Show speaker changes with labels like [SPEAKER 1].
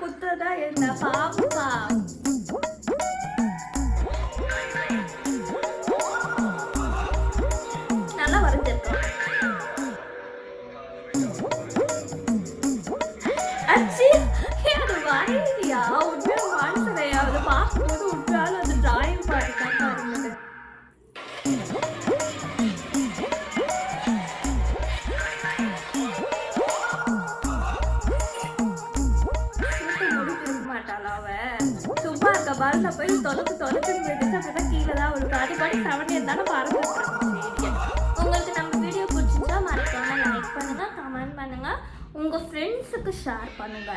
[SPEAKER 1] குத்துறதா என்ன பாப்பா நல்லா வரைஞ்சிருக்கோம். அச்சி அது வரையிலையா உண்மையா வாழ்க்கையா அதை பார்க்கும்போது உண்மையால அது டிராயிங் பாடிதான் இருந்தது. சும்மா இருக்க பாருல போய் தொலைச்சுன்னு போயிட்டு அப்படிதான் கீழே தான் ஒரு பாதி பாடி செவன் இருந்தாலும் பாருங்க. உங்களுக்கு நம்ம வீடியோ பிடிச்சிருந்தா மறக்காம லைக் பண்ணுங்க, கமெண்ட் பண்ணுங்க, உங்க ஃப்ரெண்ட்ஸுக்கு ஷேர் பண்ணுங்க.